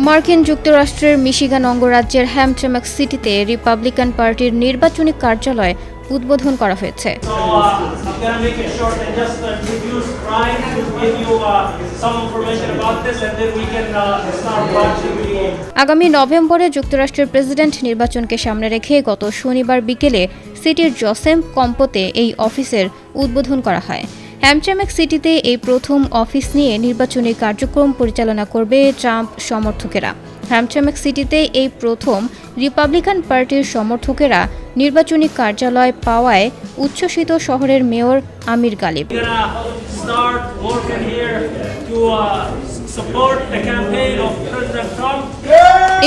মার্কিন যুক্তরাষ্ট্রের মিশিগান অঙ্গরাজ্যের হ্যামট্রাম্যাক সিটিতে রিপাবলিকান পার্টির নির্বাচনী কার্যালয় উদ্বোধন করা হয়েছে। আগামী নভেম্বরে যুক্তরাষ্ট্রের প্রেসিডেন্ট নির্বাচনকে সামনে রেখে গত শনিবার বিকেলে সিটির জসেম কম্পোতে এই অফিসের উদ্বোধন করা হয়। হ্যামট্রাম্যাক সিটিতে এই প্রথম অফিস নিয়ে নির্বাচনী কার্যক্রম পরিচালনা করবে ট্রাম্প সমর্থকেরা। হ্যামট্রাম্যাক সিটিতে এই প্রথম রিপাবলিকান পার্টির সমর্থকেরা নির্বাচনী কার্যালয় পাওয়ায় উচ্ছ্বসিত শহরের মেয়র আমির গালিব।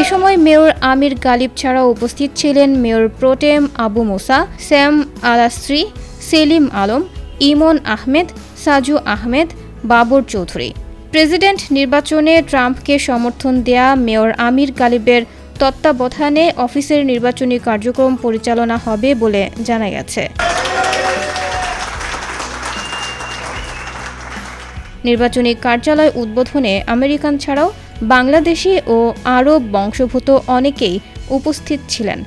এ সময় মেয়র আমির গালিব ছাড়াও উপস্থিত ছিলেন মেয়র প্রোটেম আবু মুসা, স্যাম আলাস্ত্রি, সেলিম আলম, ইমন আহমেদ, সাজু আহমেদ, বাবর চৌধুরী। প্রেসিডেন্ট নির্বাচনে ট্রাম্পকে সমর্থন দেয়া মেয়র আমির গালিবের তত্ত্বাবধানে অফিসের নির্বাচনী কার্যক্রম পরিচালনা হবে বলে জানা গেছে। নির্বাচনী কার্যালয় উদ্বোধনে আমেরিকান ছাড়াও বাংলাদেশি ও আরব বংশোদ্ভূত অনেকেই উপস্থিত ছিলেন।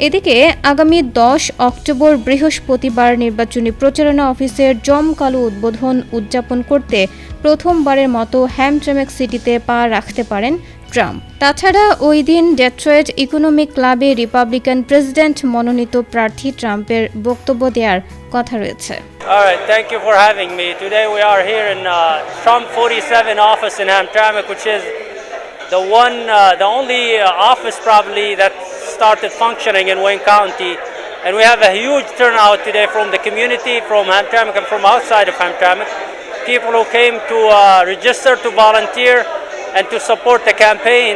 এদিকে আগামী 10 অক্টোবর বৃহস্পতিবার নির্বাচনী প্রচারণা অফিসের জমকালো উদ্বোধন উদযাপন করতে প্রথমবারের মতো হ্যামট্রাম্যাক সিটিতে পা রাখতে পারেন ট্রাম্প। তাছাড়া ওই দিন ডেট্রয়েট ইকোনমিক ক্লাবে রিপাবলিকান প্রেসিডেন্ট মনোনীত প্রার্থী ট্রাম্পের বক্তব্য দেওয়ার কথা রয়েছে। All right, thank you for having me. Today we are here in Trump 47 office in Hamtramck, which is the only office probably that started functioning in Wayne County. And we have a huge turnout today from the community, from Hamtramck and from outside of Hamtramck. People who came to register to volunteer and to support the campaign.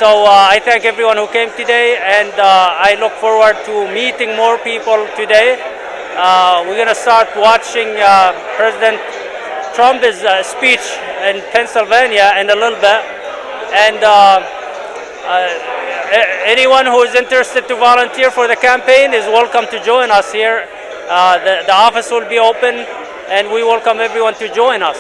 So I thank everyone who came today, and I look forward to meeting more people today. We're going to start watching President Trump's speech in Pennsylvania in a little bit. And anyone who is interested to volunteer for the campaign is welcome to join us here. The office will be open, and we welcome everyone to join us.